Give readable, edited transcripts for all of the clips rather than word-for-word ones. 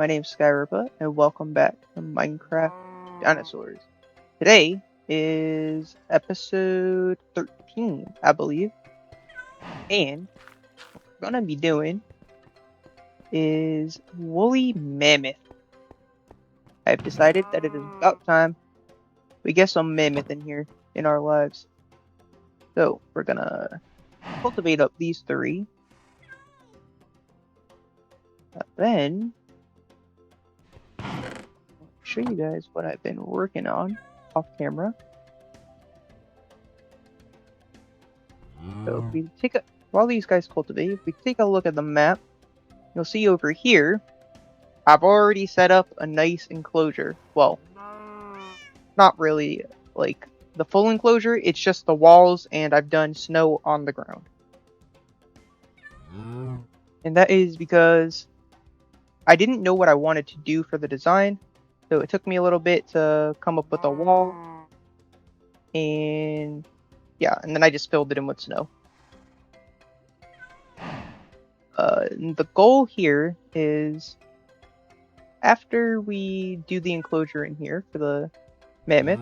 my name's Skyripa, and welcome back to Minecraft Dinosaurs. Today is episode 13, I believe, and what we're gonna be doing is Woolly Mammoth. I've decided that it is about time we get some mammoth in here in our lives. So we're gonna cultivate up these three. Then I'll show you guys what I've been working on off camera. So if we while these guys cultivate, if we take a look at the map, you'll see over here, I've already set up a nice enclosure. Well, not really like the full enclosure, it's just the walls, and I've done snow on the ground. And that is because I didn't know what I wanted to do for the design, so it took me a little bit to come up with a wall, and yeah, and then I just filled it in with snow. The goal here is, after we do the enclosure in here for the mammoth,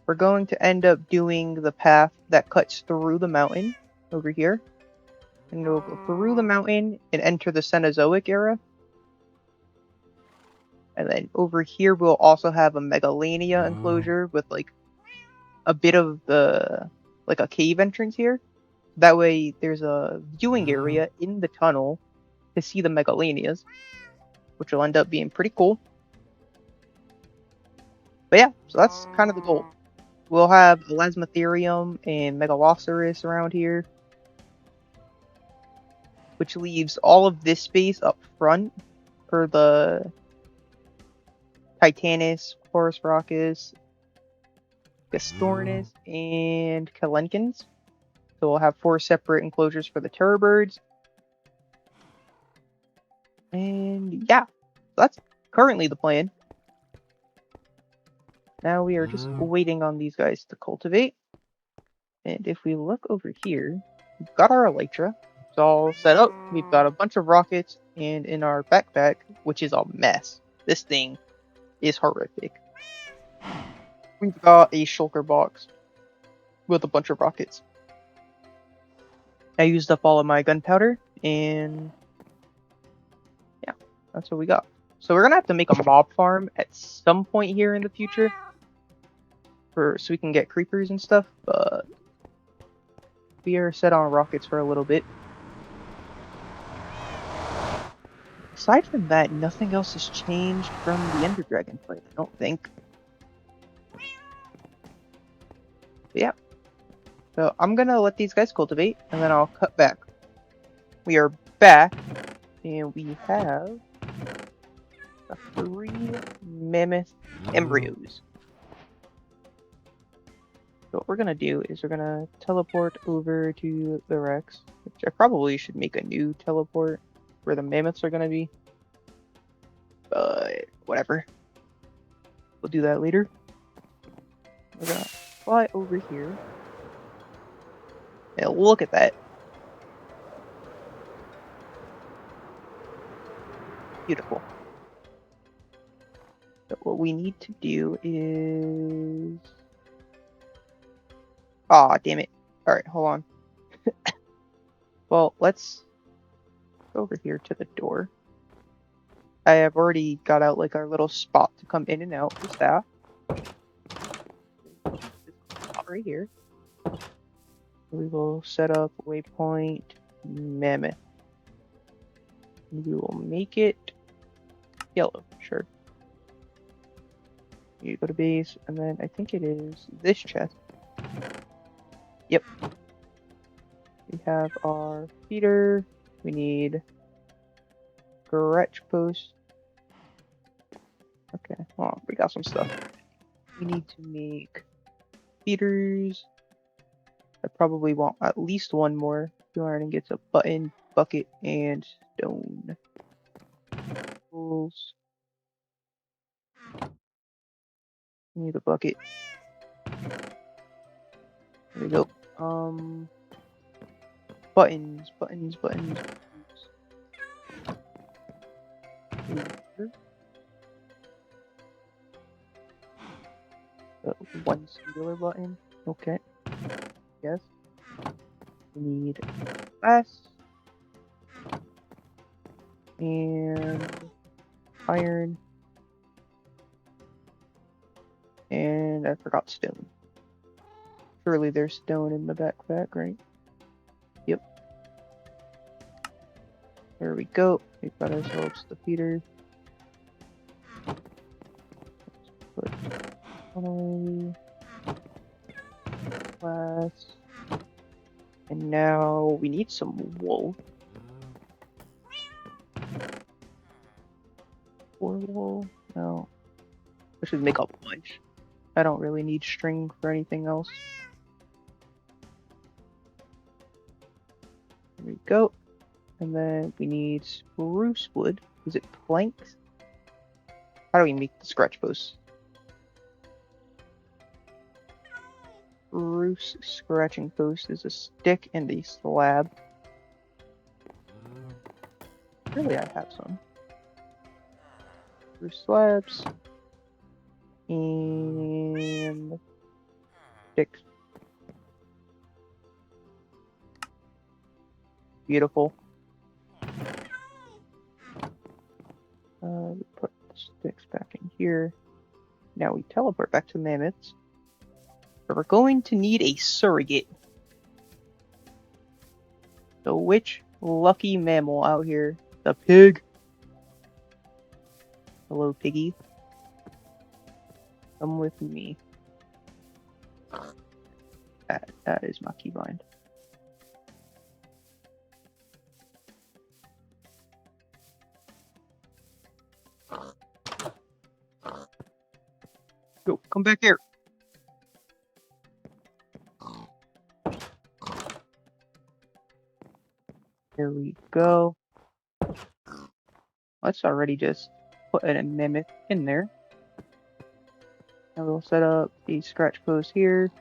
we're going to end up doing the path that cuts through the mountain over here. And we'll go through the mountain and enter the Cenozoic era. And then over here we'll also have a Megalania enclosure with like a bit of the like a cave entrance here. That way there's a viewing area in the tunnel to see the Megalanias, which will end up being pretty cool. But yeah, so that's kind of the goal. We'll have Elasmotherium and Megalosaurus around here, which leaves all of this space up front for the Titanus, Horus Rockus, Gastornis, and Kalenkins. So we'll have 4 separate enclosures for the terror birds. And yeah, that's currently the plan. Now we are just waiting on these guys to cultivate. And if we look over here, we've got our Elytra. It's all set up. We've got a bunch of rockets, and in our backpack, which is a mess. This thing is horrific. We've got a shulker box with a bunch of rockets. I used up all of my gunpowder, and yeah, that's what we got. So we're gonna have to make a mob farm at some point here in the future, so we can get creepers and stuff. But we are set on rockets for a little bit. Aside from that, nothing else has changed from the Ender Dragon fight, I don't think. But yeah. So I'm gonna let these guys cultivate, and then I'll cut back. We are back, and we have 3 mammoth embryos. So what we're gonna do is we're gonna teleport over to the Rex, which I probably should make a new teleport where the mammoths are gonna be. But whatever. We'll do that later. We're gonna fly over here. And look at that. Beautiful. So what we need to do is... Aw, damn it. Alright, hold on. Well, let's go over here to the door. I have already got out like our little spot to come in and out with that. Right here. We will set up waypoint mammoth. We will make it yellow, sure. You go to base, and then I think it is this chest. Yep. We have our feeder. We need garage post. Okay, hold on, we got some stuff. We need to make feeders. I probably want at least one more. 2 iron ingots, a button, bucket, and stone. Tools. Need a bucket. There we go. Buttons. One singular button. Okay. Yes. We need glass. And iron. And I forgot stone. Surely there's stone in the backpack, right? Yep. There we go. We've got ourselves the feeder. Let's put glass. And now we need some wool. Or wool? No. I should make a bunch. I don't really need string for anything else. There we go. And then we need spruce wood. Is it planks? How do we make the scratch posts? Spruce scratching post is a stick and a slab. Surely I have some. Spruce slabs. And sticks. Beautiful. We put the sticks back in here. Now we teleport back to mammoths. But we're going to need a surrogate. So which lucky mammal out here? The pig. Hello, piggy. Come with me. That is my keybind. Go, come back here. Here we go. Let's already just put a mammoth in there. Now we'll set up a scratch post here.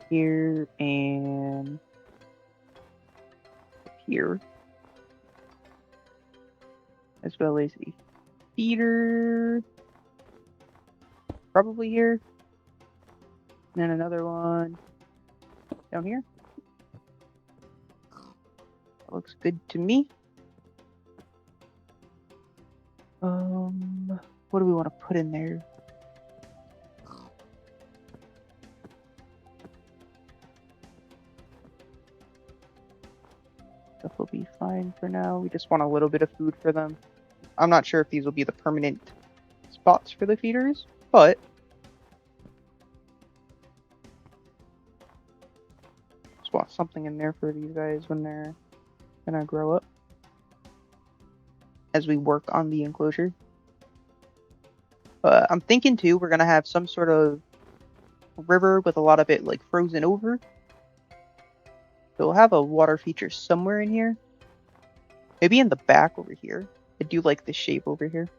Here and here. As well as a feeder. Probably here. And then another one down here. That looks good to me. What do we want to put in there? Stuff will be fine for now. We just want a little bit of food for them. I'm not sure if these will be the permanent spots for the feeders, but just want something in there for these guys when they're gonna grow up. As we work on the enclosure. I'm thinking too, we're gonna have some sort of river with a lot of it like frozen over. So we'll have a water feature somewhere in here. Maybe in the back over here. I do like the shape over here.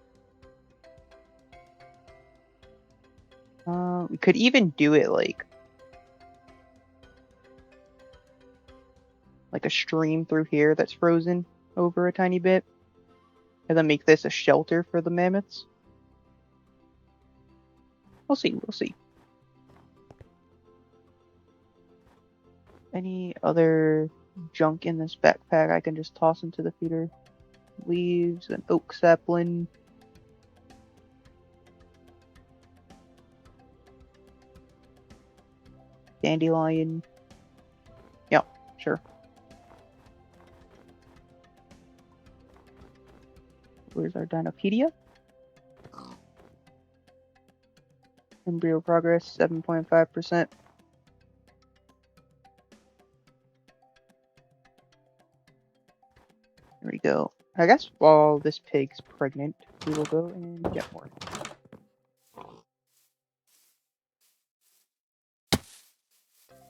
We could even do it like a stream through here that's frozen over a tiny bit. And then make this a shelter for the mammoths. We'll see, we'll see. Any other junk in this backpack I can just toss into the feeder? Leaves, an oak sapling. Dandelion. Yeah, sure. Where's our Dinopedia? Embryo progress, 7.5%. There we go. I guess while this pig's pregnant, we will go and get more.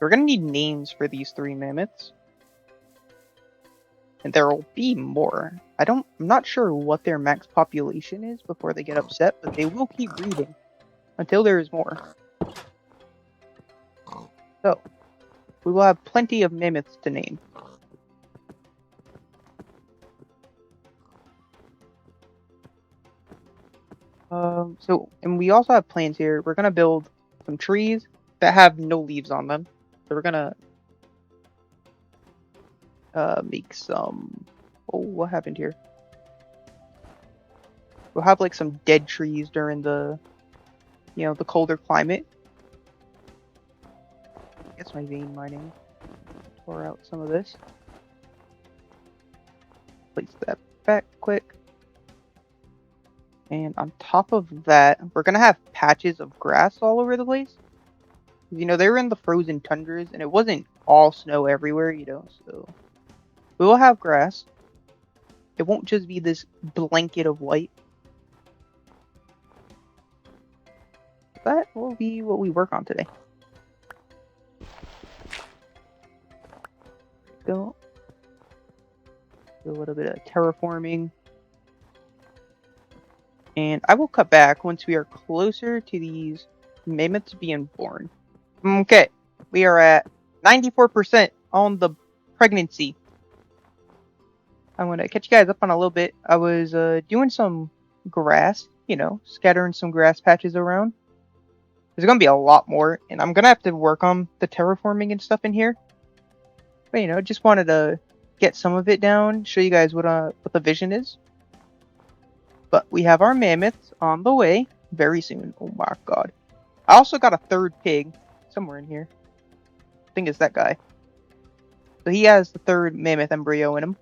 We're gonna need names for these 3 mammoths. And there will be more. I'm not sure what their max population is before they get upset, but they will keep breeding until there is more. So, we will have plenty of mammoths to name. And we also have plans here. We're gonna build some trees that have no leaves on them. So we're gonna make some. Oh, what happened here? We'll have like some dead trees during the, the colder climate. I guess my vein mining tore out some of this. Place that back quick. And on top of that, we're gonna have patches of grass all over the place. You know, they were in the frozen tundras, and it wasn't all snow everywhere, so we will have grass. It won't just be this blanket of white. That will be what we work on today. Go. Do a little bit of terraforming. And I will cut back once we are closer to these mammoths being born. Okay, we are at 94% on the pregnancy. I'm going to catch you guys up on a little bit. I was doing some grass, scattering some grass patches around. There's going to be a lot more, and I'm going to have to work on the terraforming and stuff in here. But, just wanted to get some of it down, show you guys what the vision is. But we have our mammoths on the way very soon. Oh my god. I also got a third pig somewhere in here. I think it's that guy. So he has the third mammoth embryo in him.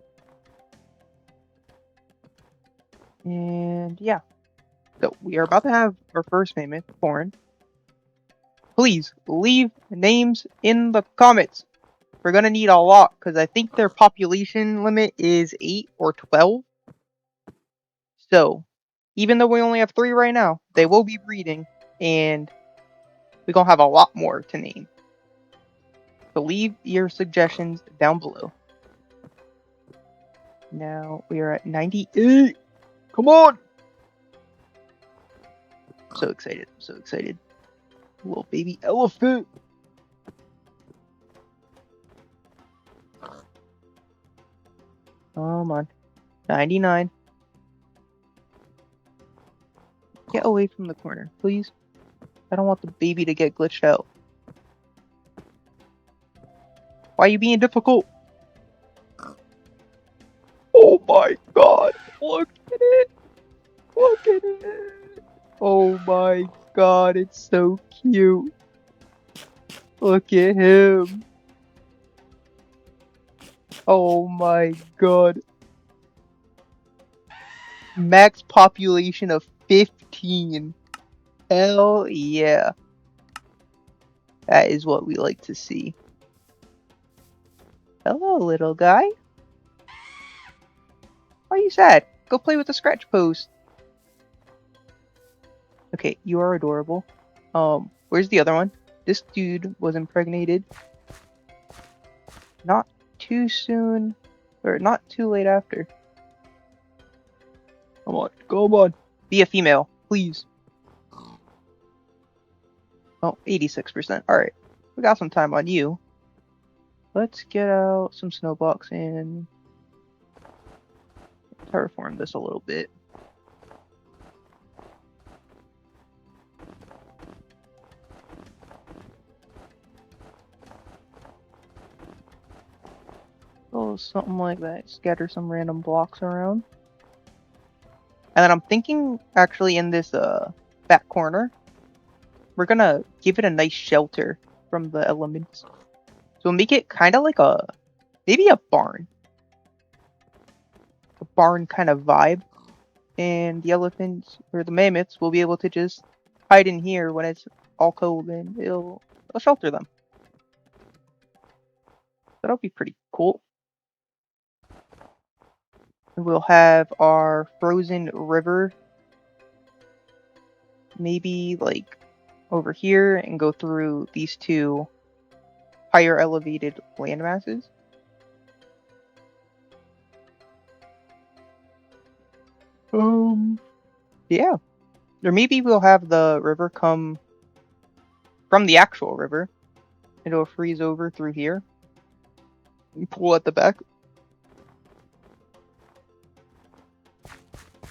And yeah. So we are about to have our first mammoth born. Please leave names in the comments. We're going to need a lot because I think their population limit is 8 or 12. So, even though we only have 3 right now, they will be breeding, and we're going to have a lot more to name. So leave your suggestions down below. Now, we are at 98! Come on! I'm so excited, I'm so excited. Little baby elephant! Come on. 99. Get away from the corner, please. I don't want the baby to get glitched out. Why are you being difficult? Oh my god! Look at it! Look at it! Oh my god, it's so cute. Look at him. Oh my god. Max population of 15. Hell yeah. That is what we like to see. Hello, little guy. Why are you sad? Go play with the scratch post. Okay, you are adorable. Where's the other one? This dude was impregnated. Not too soon, or not too late after. Come on, come on. Be a female, please. Oh, 86%. Alright, we got some time on you. Let's get out some snow blocks and terraform this a little bit. Oh, something like that. Scatter some random blocks around. And then I'm thinking, actually, in this back corner, we're gonna give it a nice shelter from the elements. So make it kind of like maybe a barn. A barn kind of vibe. And the elephants, or the mammoths, will be able to just hide in here when it's all cold, and it'll shelter them. That'll be pretty cool. And we'll have our frozen river maybe like over here and go through these 2 higher elevated land masses. Yeah. Or maybe we'll have the river come from the actual river. It'll freeze over through here. And pull at the back.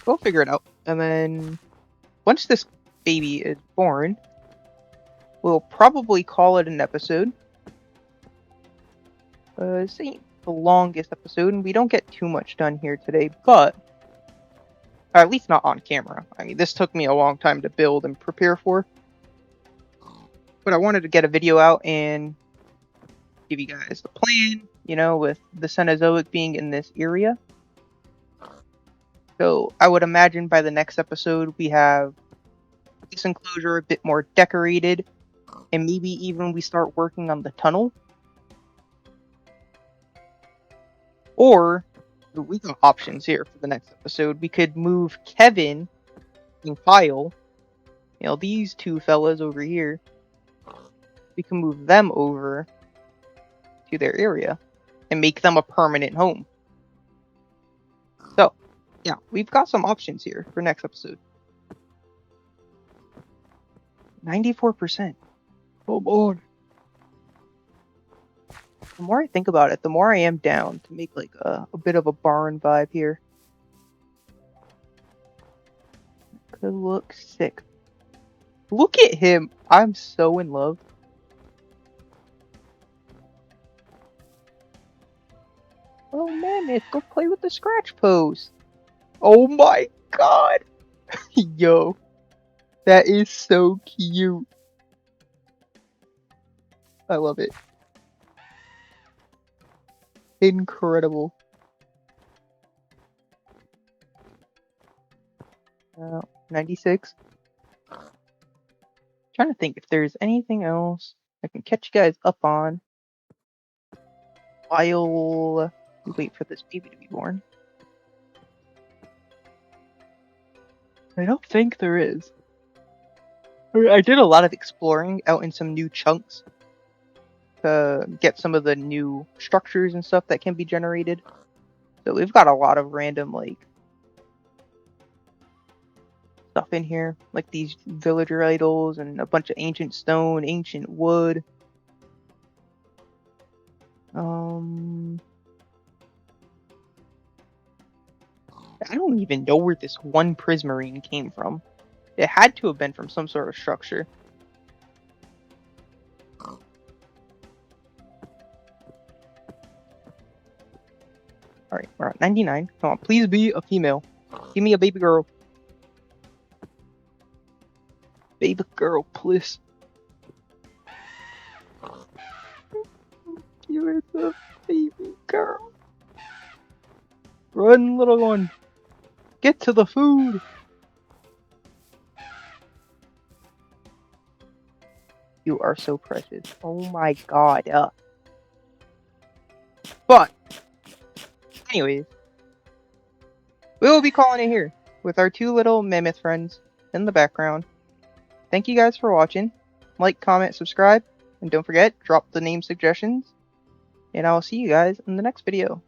We'll figure it out. And then once this baby is born, we'll probably call it an episode. This ain't the longest episode, and we don't get too much done here today, but or at least not on camera. I mean, this took me a long time to build and prepare for, but I wanted to get a video out and give you guys the plan, you know, with the Cenozoic being in this area. So I would imagine by the next episode we have this enclosure a bit more decorated, and maybe even we start working on the tunnel. Or we got options here for the next episode. We could move Kevin and Kyle, you know, these two fellas over here. We can move them over to their area and make them a permanent home. So, yeah, we've got some options here for next episode. 94%. Oh, boy. The more I think about it, the more I am down to make like a bit of a barn vibe here. Could look sick. Look at him. I'm so in love. Oh man, let's go play with the scratch pose. Oh my god. Yo. That is so cute. I love it. Incredible. 96. Trying to think if there's anything else I can catch you guys up on while we wait for this baby to be born. I don't think there is. I did a lot of exploring out in some new chunks to get some of the new structures and stuff that can be generated. So we've got a lot of random like stuff in here, like these villager idols and a bunch of ancient stone, ancient wood. I don't even know where this one prismarine came from. It had to have been from some sort of structure. Alright, we're at 99. Come on, please be a female. Give me a baby girl. Baby girl, please. You're the baby girl. Run, little one. Get to the food. You are so precious. Oh my god. But, anyways, we will be calling it here with our two little mammoth friends in the background. Thank you guys for watching. Like, comment, subscribe, and don't forget, drop the name suggestions. And I will see you guys in the next video.